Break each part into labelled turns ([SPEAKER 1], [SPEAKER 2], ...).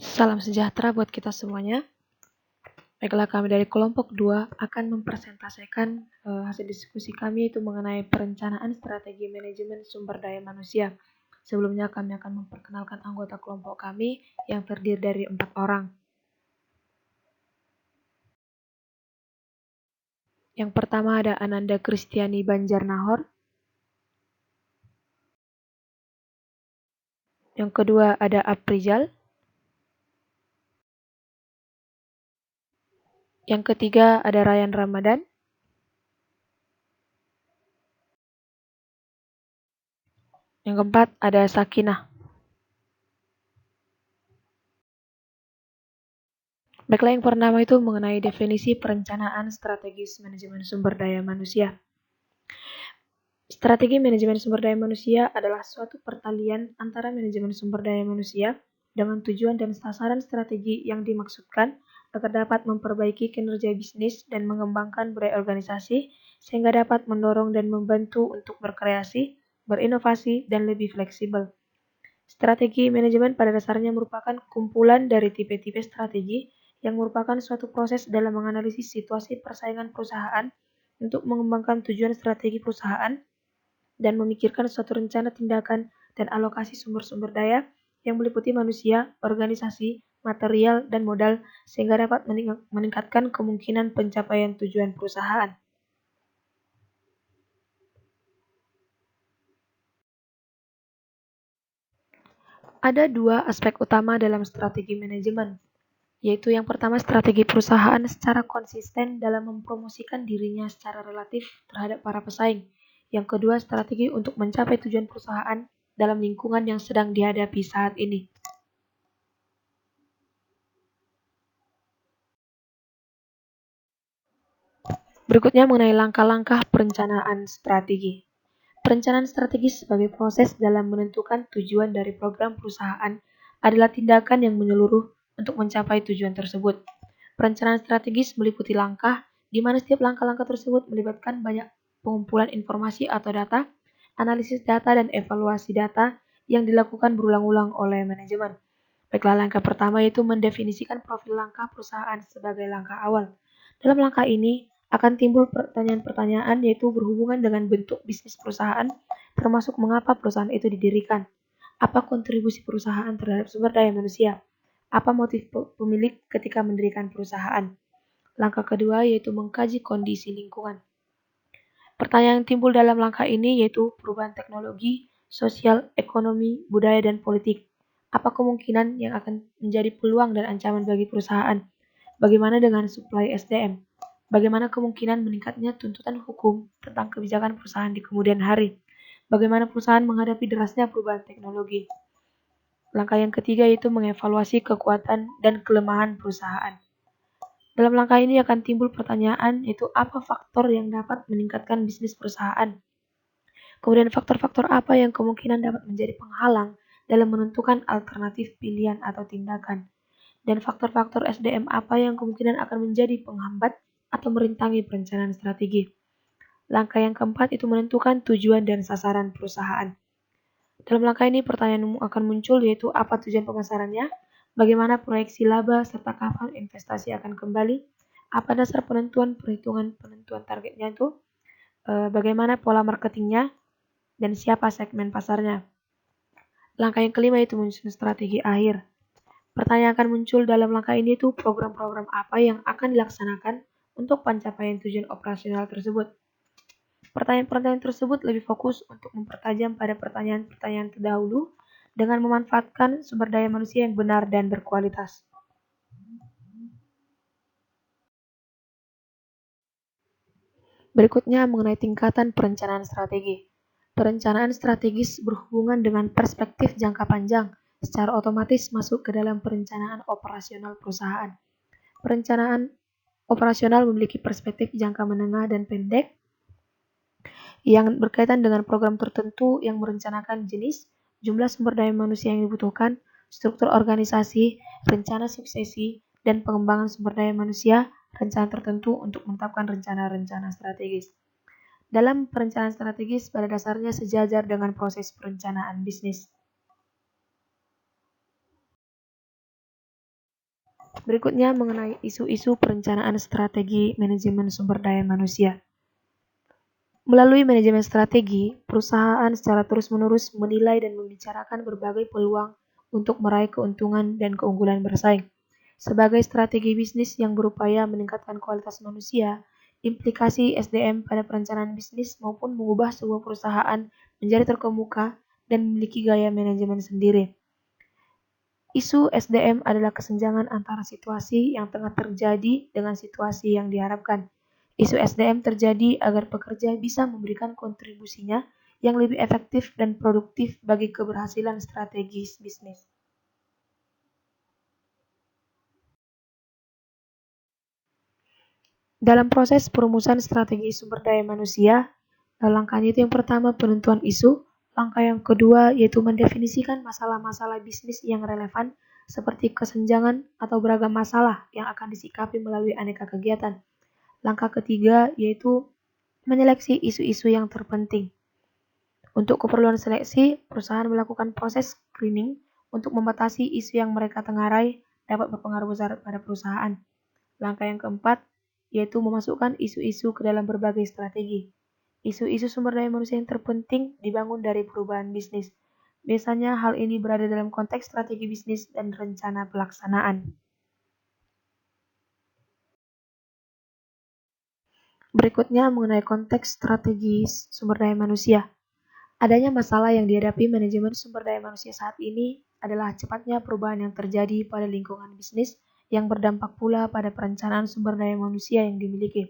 [SPEAKER 1] Salam sejahtera buat kita semuanya. Baiklah, kami dari kelompok 2 akan mempresentasikan hasil diskusi kami itu mengenai perencanaan strategi manajemen sumber daya manusia. Sebelumnya kami akan memperkenalkan anggota kelompok kami yang terdiri dari 4 orang. Yang pertama ada Ananda Kristiani Banjarnahor. Yang kedua ada Aprizal. Yang ketiga ada Ryan Ramadan. Yang keempat ada Sakinah. Baiklah, yang pertama itu mengenai definisi perencanaan strategis manajemen sumber daya manusia. Strategi manajemen sumber daya manusia adalah suatu pertalian antara manajemen sumber daya manusia dengan tujuan dan sasaran strategi yang dimaksudkan agar dapat memperbaiki kinerja bisnis dan mengembangkan budaya organisasi sehingga dapat mendorong dan membantu untuk berkreasi, berinovasi, dan lebih fleksibel. Strategi manajemen pada dasarnya merupakan kumpulan dari tipe-tipe strategi yang merupakan suatu proses dalam menganalisis situasi persaingan perusahaan untuk mengembangkan tujuan strategi perusahaan dan memikirkan suatu rencana tindakan dan alokasi sumber-sumber daya yang meliputi manusia, organisasi, material, dan modal sehingga dapat meningkatkan kemungkinan pencapaian tujuan perusahaan. Ada dua aspek utama dalam strategi manajemen, yaitu yang pertama strategi perusahaan secara konsisten dalam mempromosikan dirinya secara relatif terhadap para pesaing. Yang kedua strategi untuk mencapai tujuan perusahaan dalam lingkungan yang sedang dihadapi saat ini. Berikutnya mengenai langkah-langkah perencanaan strategi. Perencanaan strategi sebagai proses dalam menentukan tujuan dari program perusahaan adalah tindakan yang menyeluruh untuk mencapai tujuan tersebut. Perencanaan strategis meliputi langkah di mana setiap langkah-langkah tersebut melibatkan banyak pengumpulan informasi atau data, analisis data, dan evaluasi data yang dilakukan berulang-ulang oleh manajemen. Baiklah, langkah pertama yaitu mendefinisikan profil langkah perusahaan sebagai langkah awal. Dalam langkah ini akan timbul pertanyaan-pertanyaan yaitu berhubungan dengan bentuk bisnis perusahaan, termasuk mengapa perusahaan itu didirikan, apa kontribusi perusahaan terhadap sumber daya manusia, apa motif pemilik ketika mendirikan perusahaan. Langkah kedua yaitu mengkaji kondisi lingkungan. Pertanyaan yang timbul dalam langkah ini yaitu perubahan teknologi, sosial, ekonomi, budaya, dan politik. Apa kemungkinan yang akan menjadi peluang dan ancaman bagi perusahaan? Bagaimana dengan suplai SDM? Bagaimana kemungkinan meningkatnya tuntutan hukum tentang kebijakan perusahaan di kemudian hari? Bagaimana perusahaan menghadapi derasnya perubahan teknologi? Langkah yang ketiga yaitu mengevaluasi kekuatan dan kelemahan perusahaan. Dalam langkah ini akan timbul pertanyaan yaitu apa faktor yang dapat meningkatkan bisnis perusahaan? Kemudian faktor-faktor apa yang kemungkinan dapat menjadi penghalang dalam menentukan alternatif pilihan atau tindakan? Dan faktor-faktor SDM apa yang kemungkinan akan menjadi penghambat atau merintangi perencanaan strategi. Langkah yang keempat itu menentukan tujuan dan sasaran perusahaan. Dalam langkah ini pertanyaan akan muncul yaitu apa tujuan pemasarannya, bagaimana proyeksi laba, serta kapan investasi akan kembali, apa dasar penentuan penentuan targetnya itu, bagaimana pola marketingnya, dan siapa segmen pasarnya. Langkah yang kelima itu menyusun strategi akhir. Pertanyaan akan muncul dalam langkah ini itu program-program apa yang akan dilaksanakan untuk pencapaian tujuan operasional tersebut. Pertanyaan-pertanyaan tersebut lebih fokus untuk mempertajam pada pertanyaan-pertanyaan terdahulu dengan memanfaatkan sumber daya manusia yang benar dan berkualitas. Berikutnya mengenai tingkatan perencanaan strategi. Perencanaan strategis berhubungan dengan perspektif jangka panjang, secara otomatis masuk ke dalam perencanaan operasional perusahaan. Perencanaan operasional memiliki perspektif jangka menengah dan pendek yang berkaitan dengan program tertentu yang merencanakan jenis, jumlah sumber daya manusia yang dibutuhkan, struktur organisasi, rencana suksesi, dan pengembangan sumber daya manusia, rencana tertentu untuk menetapkan rencana-rencana strategis. Dalam perencanaan strategis pada dasarnya sejajar dengan proses perencanaan bisnis. Berikutnya mengenai isu-isu perencanaan strategi manajemen sumber daya manusia. Melalui manajemen strategi, perusahaan secara terus-menerus menilai dan membicarakan berbagai peluang untuk meraih keuntungan dan keunggulan bersaing. Sebagai strategi bisnis yang berupaya meningkatkan kualitas manusia, implikasi SDM pada perencanaan bisnis maupun mengubah sebuah perusahaan menjadi terkemuka dan memiliki gaya manajemen sendiri. Isu SDM adalah kesenjangan antara situasi yang tengah terjadi dengan situasi yang diharapkan. Isu SDM terjadi agar pekerja bisa memberikan kontribusinya yang lebih efektif dan produktif bagi keberhasilan strategis bisnis. Dalam proses perumusan strategi sumber daya manusia, langkahnya itu yang pertama penentuan isu, langkah yang kedua yaitu mendefinisikan masalah-masalah bisnis yang relevan seperti kesenjangan atau beragam masalah yang akan disikapi melalui aneka kegiatan. Langkah ketiga yaitu menyeleksi isu-isu yang terpenting. Untuk keperluan seleksi, perusahaan melakukan proses screening untuk membatasi isu yang mereka tengarai dapat berpengaruh besar pada perusahaan. Langkah yang keempat yaitu memasukkan isu-isu ke dalam berbagai strategi. Isu-isu sumber daya manusia yang terpenting dibangun dari perubahan bisnis. Biasanya hal ini berada dalam konteks strategi bisnis dan rencana pelaksanaan. Berikutnya mengenai konteks strategis sumber daya manusia. Adanya masalah yang dihadapi manajemen sumber daya manusia saat ini adalah cepatnya perubahan yang terjadi pada lingkungan bisnis yang berdampak pula pada perencanaan sumber daya manusia yang dimiliki.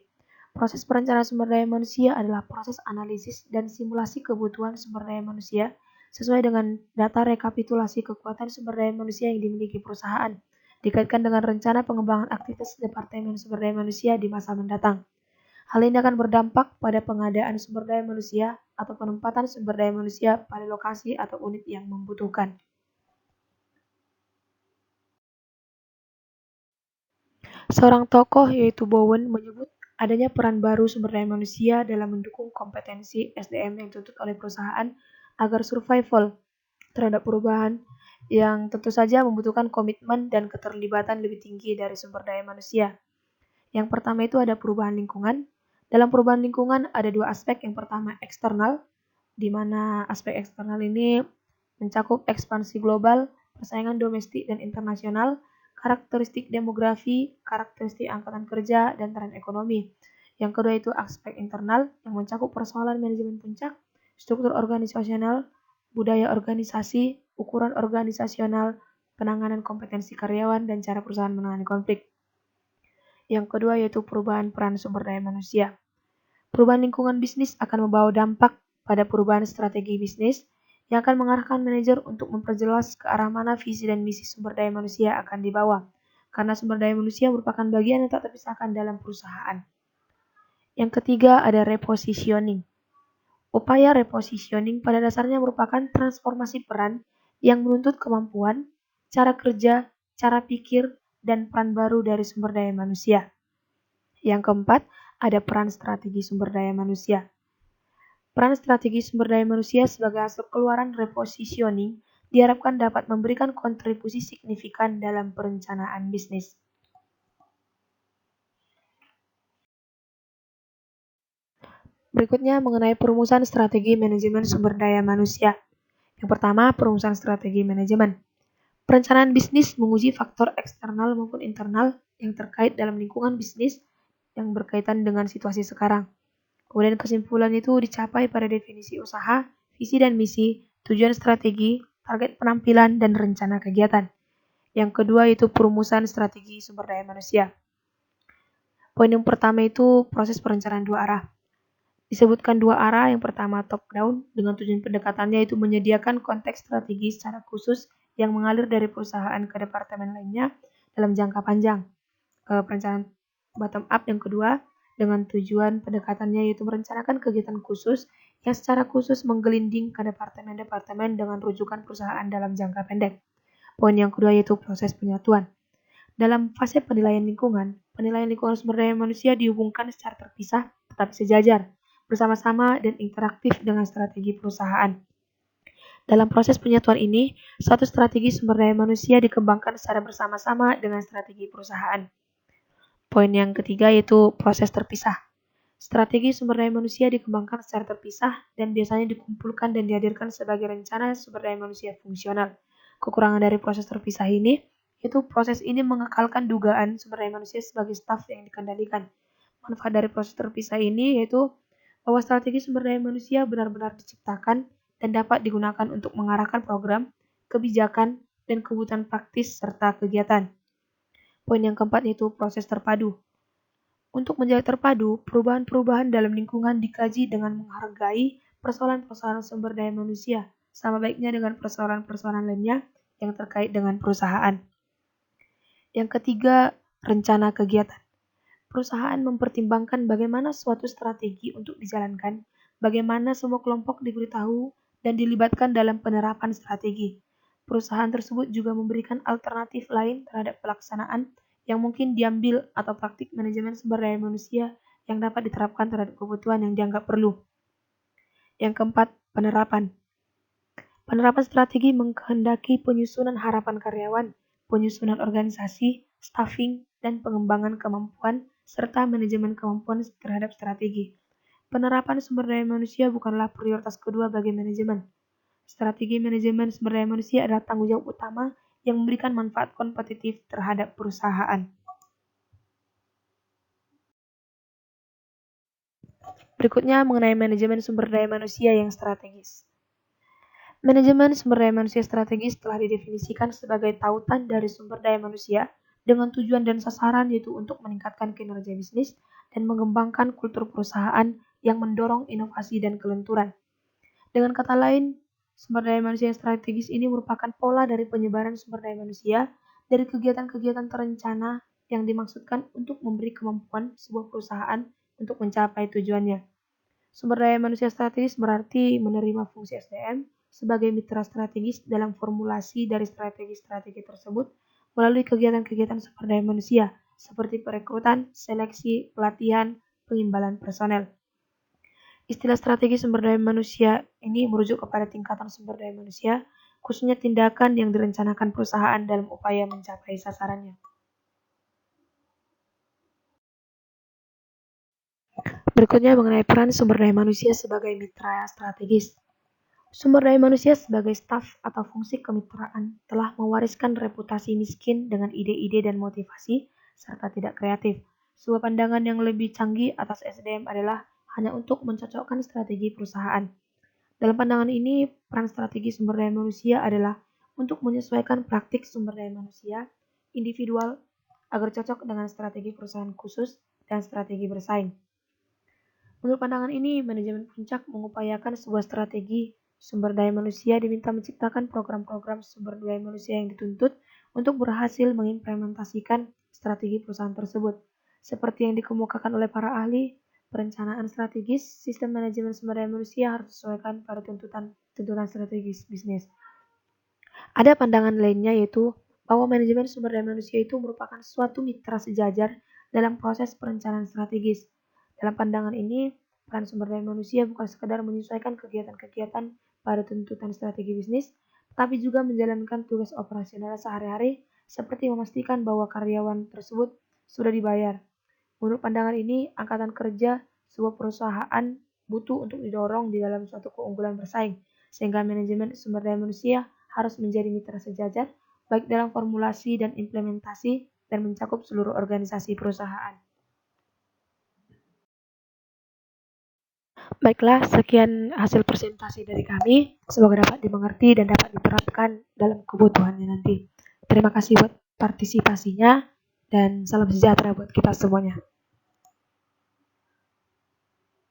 [SPEAKER 1] Proses perencanaan sumber daya manusia adalah proses analisis dan simulasi kebutuhan sumber daya manusia sesuai dengan data rekapitulasi kekuatan sumber daya manusia yang dimiliki perusahaan, dikaitkan dengan rencana pengembangan aktivitas Departemen Sumber Daya Manusia di masa mendatang. Hal ini akan berdampak pada pengadaan sumber daya manusia atau penempatan sumber daya manusia pada lokasi atau unit yang membutuhkan. Seorang tokoh yaitu Bowen menyebut adanya peran baru sumber daya manusia dalam mendukung kompetensi SDM yang dituntut oleh perusahaan agar survival terhadap perubahan yang tentu saja membutuhkan komitmen dan keterlibatan lebih tinggi dari sumber daya manusia. Yang pertama itu ada perubahan lingkungan. Dalam perubahan lingkungan ada dua aspek. Yang pertama eksternal, di mana aspek eksternal ini mencakup ekspansi global, persaingan domestik dan internasional, karakteristik demografi, karakteristik angkatan kerja, dan tren ekonomi. Yang kedua itu aspek internal yang mencakup persoalan manajemen puncak, struktur organisasional, budaya organisasi, ukuran organisasional, penanganan kompetensi karyawan, dan cara perusahaan menangani konflik. Yang kedua yaitu perubahan peran sumber daya manusia. Perubahan lingkungan bisnis akan membawa dampak pada perubahan strategi bisnis yang akan mengarahkan manajer untuk memperjelas ke arah mana visi dan misi sumber daya manusia akan dibawa, karena sumber daya manusia merupakan bagian yang tak terpisahkan dalam perusahaan. Yang ketiga ada repositioning. Upaya repositioning pada dasarnya merupakan transformasi peran yang menuntut kemampuan, cara kerja, cara pikir, dan peran baru dari sumber daya manusia. Yang keempat, ada peran strategi sumber daya manusia. Peran strategi sumber daya manusia sebagai hasil keluaran repositioning diharapkan dapat memberikan kontribusi signifikan dalam perencanaan bisnis. Berikutnya mengenai perumusan strategi manajemen sumber daya manusia. Yang pertama, perumusan strategi manajemen. Perencanaan bisnis menguji faktor eksternal maupun internal yang terkait dalam lingkungan bisnis yang berkaitan dengan situasi sekarang. Kemudian kesimpulan itu dicapai pada definisi usaha, visi dan misi, tujuan strategi, target penampilan, dan rencana kegiatan. Yang kedua itu perumusan strategi sumber daya manusia. Poin yang pertama itu proses perencanaan dua arah. Disebutkan dua arah, yang pertama top down dengan tujuan pendekatannya itu menyediakan konteks strategi secara khusus yang mengalir dari perusahaan ke departemen lainnya dalam jangka panjang. Perencanaan bottom up yang kedua dengan tujuan pendekatannya yaitu merencanakan kegiatan khusus yang secara khusus menggelinding ke departemen-departemen dengan rujukan perusahaan dalam jangka pendek. Poin yang kedua yaitu proses penyatuan. Dalam fase penilaian lingkungan sumber daya manusia dihubungkan secara terpisah tetapi sejajar, bersama-sama dan interaktif dengan strategi perusahaan. Dalam proses penyatuan ini, suatu strategi sumber daya manusia dikembangkan secara bersama-sama dengan strategi perusahaan. Poin yang ketiga yaitu proses terpisah. Strategi sumber daya manusia dikembangkan secara terpisah dan biasanya dikumpulkan dan dihadirkan sebagai rencana sumber daya manusia fungsional. Kekurangan dari proses terpisah ini yaitu proses ini mengekalkan dugaan sumber daya manusia sebagai staf yang dikendalikan. Manfaat dari proses terpisah ini yaitu bahwa strategi sumber daya manusia benar-benar diciptakan dan dapat digunakan untuk mengarahkan program, kebijakan, dan kebutuhan praktis serta kegiatan. Poin yang keempat yaitu proses terpadu. Untuk menjadi terpadu, perubahan-perubahan dalam lingkungan dikaji dengan menghargai persoalan-persoalan sumber daya manusia, sama baiknya dengan persoalan-persoalan lainnya yang terkait dengan perusahaan. Yang ketiga, rencana kegiatan. Perusahaan mempertimbangkan bagaimana suatu strategi untuk dijalankan, bagaimana semua kelompok diberitahu dan dilibatkan dalam penerapan strategi. Perusahaan tersebut juga memberikan alternatif lain terhadap pelaksanaan yang mungkin diambil atau praktik manajemen sumber daya manusia yang dapat diterapkan terhadap kebutuhan yang dianggap perlu. Yang keempat, penerapan. Penerapan strategi mengkehendaki penyusunan harapan karyawan, penyusunan organisasi, staffing, dan pengembangan kemampuan serta manajemen kemampuan terhadap strategi. Penerapan sumber daya manusia bukanlah prioritas kedua bagi manajemen. Strategi manajemen sumber daya manusia adalah tanggung jawab utama yang memberikan manfaat kompetitif terhadap perusahaan. Berikutnya mengenai manajemen sumber daya manusia yang strategis. Manajemen sumber daya manusia strategis telah didefinisikan sebagai tautan dari sumber daya manusia dengan tujuan dan sasaran yaitu untuk meningkatkan kinerja bisnis dan mengembangkan kultur perusahaan yang mendorong inovasi dan kelenturan. Dengan kata lain, sumber daya manusia yang strategis ini merupakan pola dari penyebaran sumber daya manusia dari kegiatan-kegiatan terencana yang dimaksudkan untuk memberi kemampuan sebuah perusahaan untuk mencapai tujuannya. Sumber daya manusia strategis berarti menerima fungsi SDM sebagai mitra strategis dalam formulasi dari strategi-strategi tersebut melalui kegiatan-kegiatan sumber daya manusia seperti perekrutan, seleksi, pelatihan, pengimbalan personel. Istilah strategi sumber daya manusia ini merujuk kepada tingkatan sumber daya manusia, khususnya tindakan yang direncanakan perusahaan dalam upaya mencapai sasarannya. Berikutnya mengenai peran sumber daya manusia sebagai mitra strategis. Sumber daya manusia sebagai staf atau fungsi kemitraan telah mewariskan reputasi miskin dengan ide-ide dan motivasi serta tidak kreatif. Sebuah pandangan yang lebih canggih atas SDM adalah hanya untuk mencocokkan strategi perusahaan. Dalam pandangan ini, peran strategi sumber daya manusia adalah untuk menyesuaikan praktik sumber daya manusia individual agar cocok dengan strategi perusahaan khusus dan strategi bersaing. Menurut pandangan ini, manajemen puncak mengupayakan sebuah strategi sumber daya manusia diminta menciptakan program-program sumber daya manusia yang dituntut untuk berhasil mengimplementasikan strategi perusahaan tersebut. Seperti yang dikemukakan oleh para ahli, perencanaan strategis, sistem manajemen sumber daya manusia harus disesuaikan pada tuntutan strategis bisnis. Ada pandangan lainnya yaitu bahwa manajemen sumber daya manusia itu merupakan suatu mitra sejajar dalam proses perencanaan strategis. Dalam pandangan ini, peran sumber daya manusia bukan sekadar menyesuaikan kegiatan-kegiatan pada tuntutan strategi bisnis, tetapi juga menjalankan tugas operasional sehari-hari seperti memastikan bahwa karyawan tersebut sudah dibayar. Menurut pandangan ini, angkatan kerja sebuah perusahaan butuh untuk didorong di dalam suatu keunggulan bersaing, sehingga manajemen sumber daya manusia harus menjadi mitra sejajar, baik dalam formulasi dan implementasi, dan mencakup seluruh organisasi perusahaan. Baiklah, sekian hasil presentasi dari kami. Semoga dapat dimengerti dan dapat diterapkan dalam kebutuhannya nanti. Terima kasih buat partisipasinya, dan salam sejahtera buat kita semuanya.